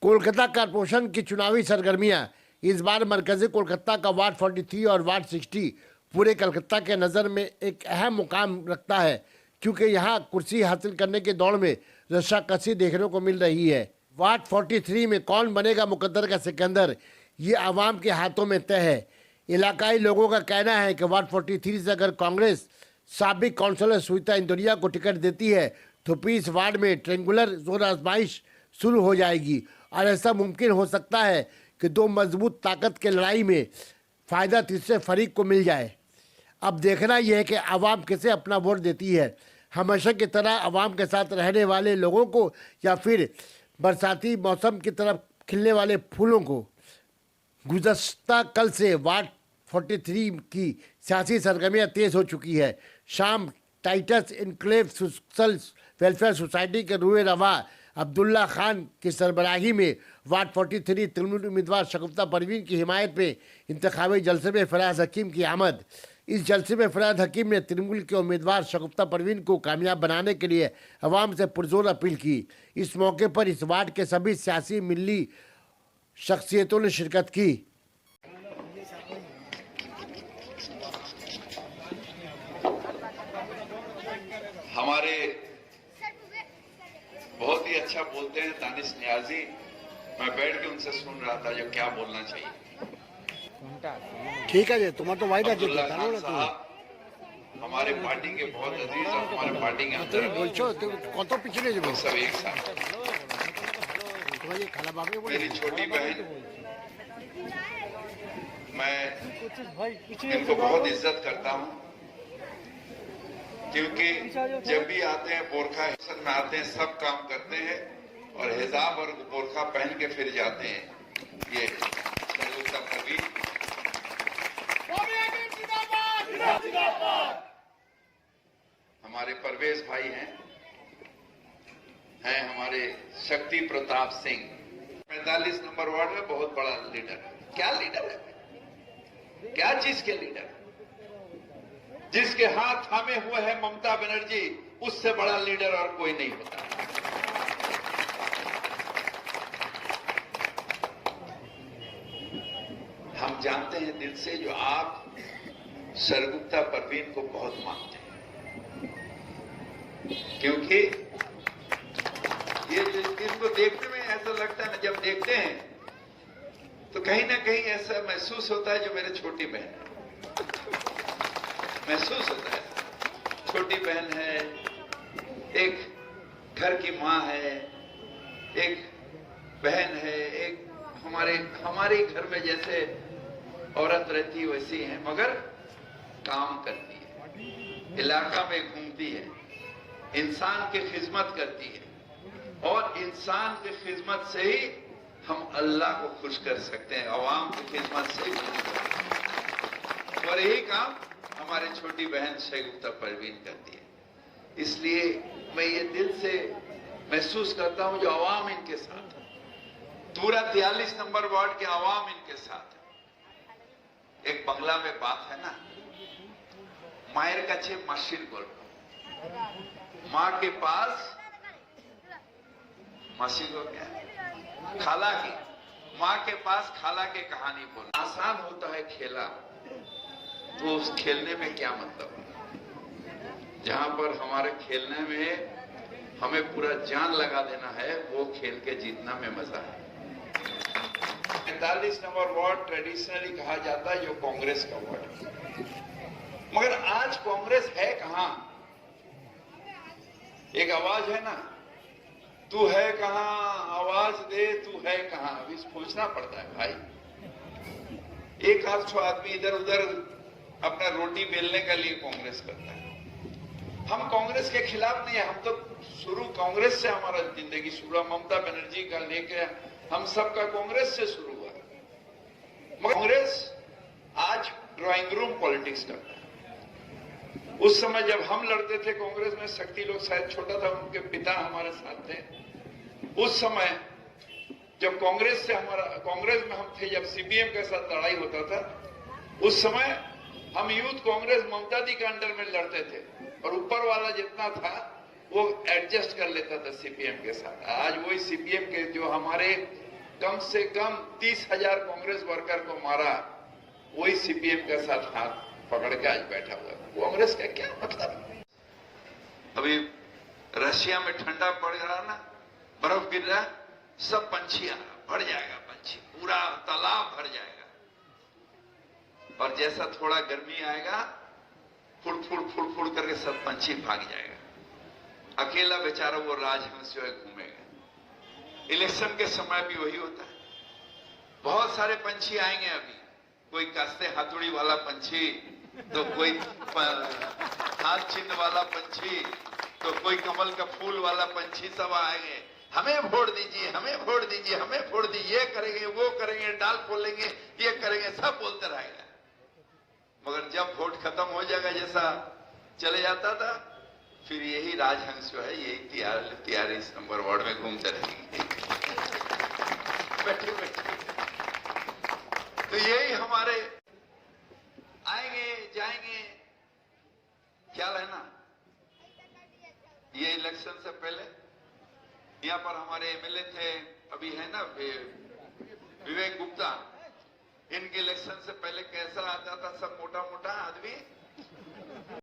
Kolkata corporation की चुनावी सरगर्मियां इस बार मरकजी कोलकाता का वार्ड 43 और वार्ड 60 पूरे कलकत्ता के नज़र में एक अहम मुकाम रखता है, क्योंकि यहां कुर्सी हासिल करने की दौड़ में रस्साकसी देखने को मिल रही है। वार्ड 43 में कौन बनेगा मुकद्दर का सिकंदर, ये आवाम के हाथों में तय है। इलाकाई लोगों का कहना है कि वार्ड 43 से अगर कांग्रेस साबिक काउंसलर सुनीता इंदौरिया को टिकट देती है तो फिर इस वार्ड में ट्रेंगुलर जोर आजमाइश शुरू हो जाएगी और ऐसा मुमकिन हो सकता है कि दो मजबूत ताकत के लड़ाई में फ़ायदा तीसरे फरीक को मिल जाए। अब देखना यह है कि आवाम किसे अपना वोट देती है, हमेशा की तरह आवाम के साथ रहने वाले लोगों को या फिर बरसाती मौसम की तरफ खिलने वाले फूलों को। गुज़श्ता कल से वार्ड 43 की सियासी सरगर्मियाँ तेज़ हो चुकी है। शाम Titus enclave social welfare society के रूए रवा अब्दुल्ला खान की सरबराही में वार्ड 43 तृणमूल उम्मीदवार शगुफ्ता परवीन की हिमायत में इंतखाबी जलसे में फराज हकीम की आमद। इस जलसे में फराज हकीम ने तृणमूल के उम्मीदवार शगुफ्ता परवीन को कामयाब बनाने के लिए अवाम से पुरजोर अपील की। इस मौके पर इस वार्ड के सभी सियासी मिली शख्सियतों ने शिरकत की। हमारे बहुत ही अच्छा बोलते हैं दानिश नियाजी, मैं बैठ के उनसे सुन रहा था जो क्या बोलना चाहिए। ठीक है जी, तुम्हारा तो वायदा अब्दुल्ला खान साहब हमारे पार्टी के बहुत अजीज और हमारे पार्टी के अंदर कत पिछले सब एक साथ। मेरी छोटी बहन, मैं इनको बहुत इज्जत करता हूँ, क्योंकि जब भी आते हैं बोरखा में आते हैं, सब काम करते हैं और हिजाब और बोरखा पहन के फिर जाते हैं। ये शगुफ्ता परवीन हमारे परवेज भाई हैं हमारे शक्ति प्रताप सिंह 45 नंबर वार्ड में बहुत बड़ा लीडर। क्या लीडर है, क्या चीज के लीडर? जिसके हाथ थामे हुए हैं ममता बनर्जी, उससे बड़ा लीडर और कोई नहीं होता। हम जानते हैं दिल से जो आप शगुफ्ता परवीन को बहुत मानते हैं, क्योंकि ये इनको देखने में ऐसा लगता है ना, जब देखते हैं तो कहीं ना कहीं ऐसा महसूस होता है जो मेरे छोटी बहन है, महसूस होता है। छोटी बहन है, एक घर की माँ है, एक बहन है, एक हमारे घर में जैसे औरत रहती है वैसी है, मगर काम करती है, इलाका में घूमती है, इंसान की खिदमत करती है और इंसान की खिदमत से ही हम अल्लाह को खुश कर सकते हैं, अवाम की खिदमत से ही। और यही काम हमारी छोटी बहन शगुफ्ता परवीन करती है। इसलिए मैं ये दिल से महसूस करता हूं जो आवाम इनके साथ है, पूरा 43 नंबर वार्ड के आवाम इनके साथ है। एक बंगला में बात है ना, मायर काछे मासिर गल्प, माँ के पास मासी को क्या, खाला की, माँ के पास खाला के कहानी बोल। आसान होता है खेला, तो उस खेलने में क्या मतलब है? जहां पर हमारे खेलने में हमें पूरा जान लगा देना है, वो खेल के जीतना में मजा है। 45 नंबर वार्ड ट्रेडिशनली कहा जाता है जो कांग्रेस का वार्ड है, मगर आज कांग्रेस है कहां? एक आवाज है ना, तू है कहां, आवाज दे तू है कहां। अभी पूछना पड़ता है भाई। एक आध आदमी इधर उधर अपना रोटी बेलने के लिए कांग्रेस करता है। हम कांग्रेस के खिलाफ नहीं है, हम तो शुरू कांग्रेस से हमारा जिंदगी शुरू, ममता बनर्जी का लेके हम सबका कांग्रेस से शुरू हुआ। मगर कांग्रेस आज ड्राइंग रूम पॉलिटिक्स करता है। उस समय जब हम लड़ते थे कांग्रेस में, शक्ति लोग शायद छोटा था, उनके पिता हमारे साथ थे। उस समय जब कांग्रेस में हम थे, जब सीपीएम के साथ लड़ाई होता था, उस समय हम यूथ कांग्रेस ममता दी के अंडर में लड़ते थे और ऊपर वाला जितना था वो एडजस्ट कर लेता था सीपीएम के साथ। आज वही सीपीएम के जो हमारे कम से कम 30,000 कांग्रेस वर्कर को मारा, वही सीपीएम के साथ हाथ पकड़ के आज बैठा हुआ है। कांग्रेस का क्या मतलब? अभी रशिया में ठंडा पड़ रहा ना, बर्फ गिर रहा, सब पंछी आ रहा, भर जाएगा पंछी, पूरा तालाब भर जाएगा। और जैसा थोड़ा गर्मी आएगा, फुड़ फुड़ फुड़ फुड़ करके सब पंछी भाग जाएगा। अकेला बेचारा वो राजहंस जो है घूमेगा। इलेक्शन के समय भी वही होता है। बहुत सारे पंछी आएंगे अभी, कोई कास्ते हाथुड़ी वाला पंछी, तो कोई हाथ चिन्ह वाला पंछी, तो कोई कमल का फूल वाला पंछी, सब आएंगे। हमें वोट दीजिए, हमें वोट दीजिए, हमें वोट दीजिए, ये करेंगे, वो करेंगे, डाल खोलेंगे, ये करेंगे, सब बोलते रहेगा। मगर जब वोट खत्म हो जाएगा, जैसा चले जाता था, फिर यही राजहंस जो है यही 43 नंबर वार्ड में घूमते रहेंगे बैठे बैठे। तो यही हमारे आएंगे जाएंगे, ख्याल है ना। ये इलेक्शन से पहले यहाँ पर हमारे एमएलए थे, अभी है ना विवेक गुप्ता, इनके इलेक्शन से पहले कैसा आता था, सब मोटा मोटा आदमी,